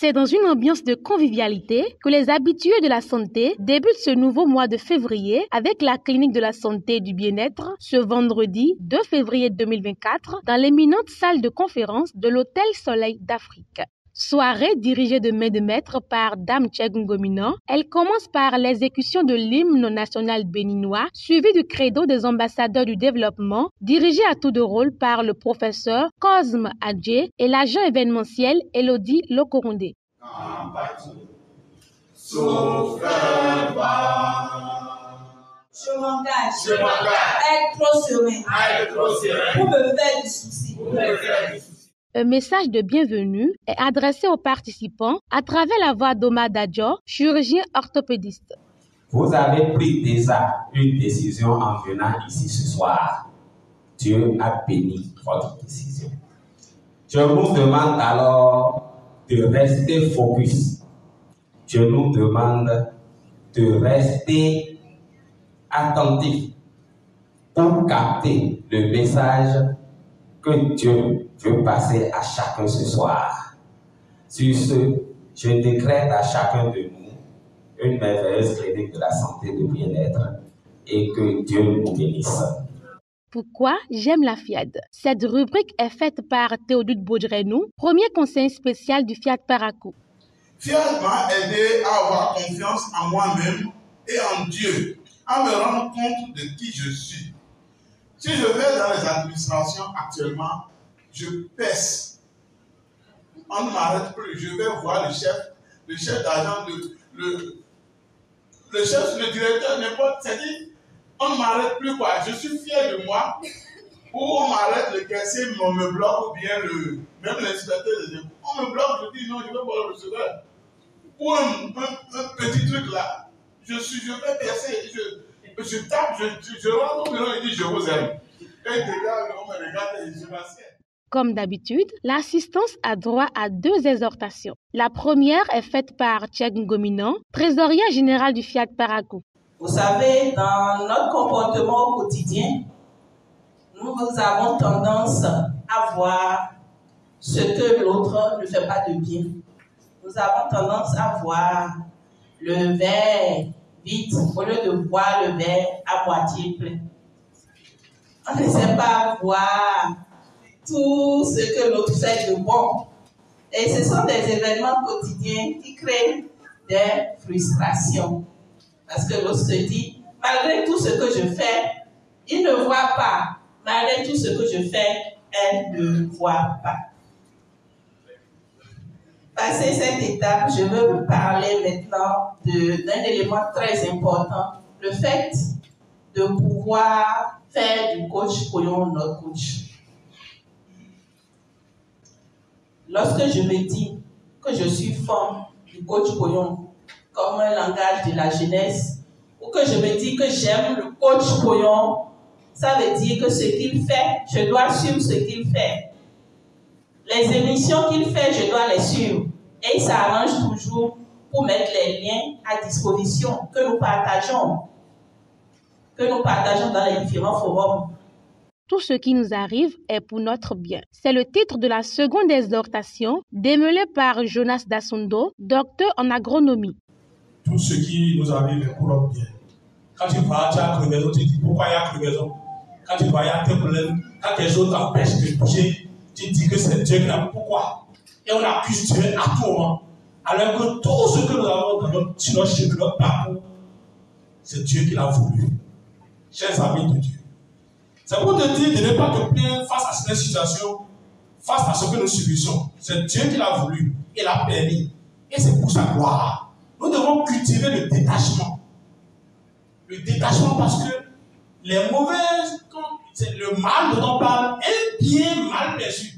C'est dans une ambiance de convivialité que les habitués de la santé débutent ce nouveau mois de février avec la clinique de la santé et du bien-être ce vendredi 2 février 2024 dans l'éminente salle de conférence de l'Hôtel Soleil d'Afrique. Soirée dirigée de main de maître par Dame Tchegungomina, elle commence par l'exécution de l'hymne national béninois, suivi du credo des ambassadeurs du développement, dirigé à tour de rôle par le professeur Cosme Adjé et l'agent événementiel Elodie Lokoronde. Je m'engage à être trop serein pour me faire du souci. Un message de bienvenue est adressé aux participants à travers la voix d'Omar Dadjo, chirurgien orthopédiste. Vous avez pris déjà une décision en venant ici ce soir. Dieu a béni votre décision. Je vous demande alors de rester focus. Je nous demande de rester attentif pour capter le message que Dieu veut passer à chacun ce soir. Sur ce, je décrète à chacun de nous une merveilleuse clinique de la santé et du bien-être et que Dieu nous bénisse. Pourquoi j'aime la FIAD? Cette rubrique est faite par Théodule Baudrenou, premier conseiller spécial du Fiat Parakou. FIAD m'a aidé à avoir confiance en moi-même et en Dieu, à me rendre compte de qui je suis. Si je vais dans les administrations actuellement, je pèse. On ne m'arrête plus. Je vais voir le chef d'agent, le chef, le directeur, n'importe. C'est-à-dire, on ne m'arrête plus quoi. Je suis fier de moi. Ou on m'arrête le caissier, on me bloque, ou bien même l'inspecteur des impôts. On me bloque, je dis non, je vais pas le recevoir. Ou un petit truc là. Je vais percer. Je tape, je rentre au bureau et dis je vous aime. Et déjà, on me regarde et je m'assieds. Comme d'habitude, l'assistance a droit à 2 exhortations. La première est faite par Tchegungomina, trésorier général du Fiat Parakou. Vous savez, dans notre comportement au quotidien, nous avons tendance à voir ce que l'autre ne fait pas de bien. Nous avons tendance à voir le verre vide au lieu de voir le verre à moitié plein. On ne sait pas voir tout ce que l'autre fait de bon. Et ce sont des événements quotidiens qui créent des frustrations. Parce que l'autre se dit, malgré tout ce que je fais, il ne voit pas. Malgré tout ce que je fais, elle ne voit pas. Passé cette étape, je veux vous parler maintenant d'un élément très important, le fait de pouvoir faire du coach Koyon notre coach. Lorsque je me dis que je suis fan du coach Koyon comme un langage de la jeunesse, ou que je me dis que j'aime le coach Koyon, ça veut dire que ce qu'il fait, je dois suivre ce qu'il fait. Les émissions qu'il fait, je dois les suivre. Et il s'arrange toujours pour mettre les liens à disposition que nous partageons dans les différents forums. Tout ce qui nous arrive est pour notre bien. C'est le titre de la seconde exhortation démêlée par Jonas Dassondo, docteur en agronomie. Tout ce qui nous arrive est pour notre bien. Quand tu vas à crevaison, tu te dis pourquoi il y a crevaison. Quand tu vas, il y a tes problèmes. Quand quelque chose t'empêche de bouger, tu te dis que c'est Dieu qui l'a. Pourquoi? Et on accuse Dieu à tout moment. Alors que tout ce que nous avons sur notre chemin, notre parcours, c'est Dieu qui l'a voulu. Chers amis de Dieu. C'est pour te dire de ne pas te plaindre face à cette situation, face à ce que nous subissons. C'est Dieu qui l'a voulu et l'a permis. Et c'est pour sa gloire. Nous devons cultiver le détachement. Le détachement parce que les mauvaises, le mal dont on parle est bien mal perçu.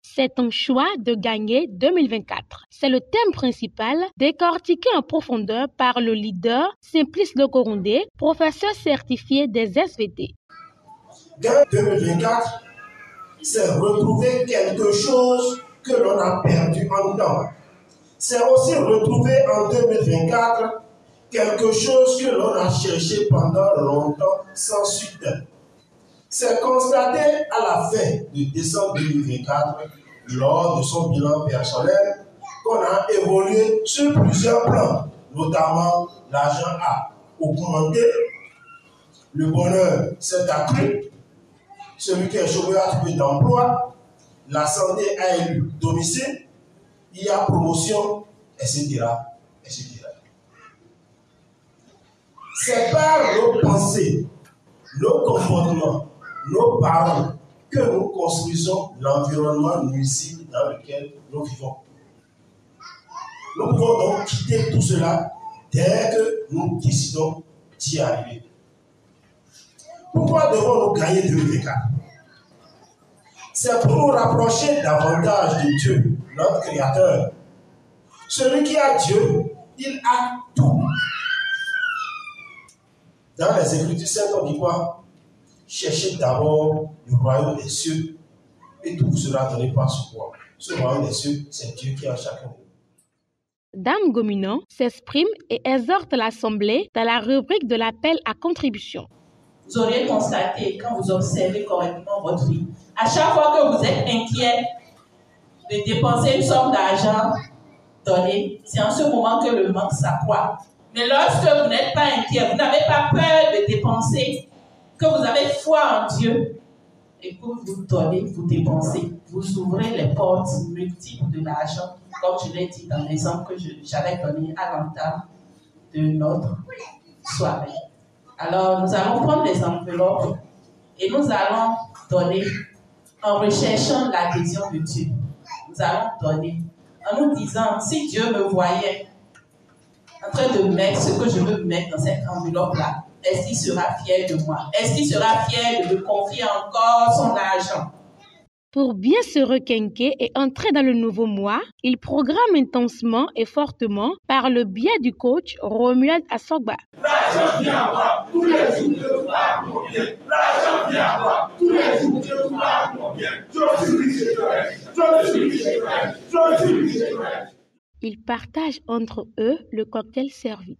C'est un choix de gagner 2024. C'est le thème principal décortiqué en profondeur par le leader Simplice Lokoronde, professeur certifié des SVT. Gagner 2024, c'est retrouver quelque chose que l'on a perdu en temps. C'est aussi retrouver en 2024 quelque chose que l'on a cherché pendant longtemps sans suite. C'est constater à la fin de décembre 2024, lors de son bilan personnel, qu'on a évolué sur plusieurs plans, notamment l'argent a augmenté, le bonheur s'est accru, celui qui est chômeur a trouvé d'emploi, la santé a élu domicile, il y a promotion, etc., etc. C'est par nos pensées, nos comportements, nos paroles que nous construisons l'environnement nuisible dans lequel nous vivons. Nous pouvons donc quitter tout cela dès que nous décidons d'y arriver. Pourquoi devons-nous gagner 2024? C'est pour nous rapprocher davantage de Dieu, notre Créateur. Celui qui a Dieu, il a tout. Dans les Écritures saintes, on dit quoi? Cherchez d'abord le royaume des cieux et tout vous sera donné par ce roi. Ce royaume des cieux, c'est Dieu qui a chacun de nous. Dame Gominan s'exprime et exhorte l'Assemblée dans la rubrique de l'appel à contribution. Vous auriez constaté, quand vous observez correctement votre vie, à chaque fois que vous êtes inquiet de dépenser une somme d'argent donnée, c'est en ce moment que le manque s'accroît. Mais lorsque vous n'êtes pas inquiet, vous n'avez pas peur de dépenser, que vous avez foi en Dieu, et que vous donnez, vous dépensez, vous ouvrez les portes multiples de l'argent, comme je l'ai dit dans l'exemple que j'avais donné à l'entame de notre soirée. Alors, nous allons prendre les enveloppes et nous allons donner en recherchant l'adhésion de Dieu. Nous allons donner en nous disant, si Dieu me voyait en train de mettre ce que je veux mettre dans cette enveloppe-là, est-ce qu'il sera fier de moi? Est-ce qu'il sera fier de me confier encore son argent? Pour bien se requinquer et entrer dans le nouveau mois, il programme intensement et fortement par le biais du coach Romuald Assogba. L'argent vient à moi, tous les jours je vois combien. L'argent vient à moi, tous les jours je vois combien. Je suis riche, je suis riche, je suis riche. Ils partagent entre eux le cocktail servi.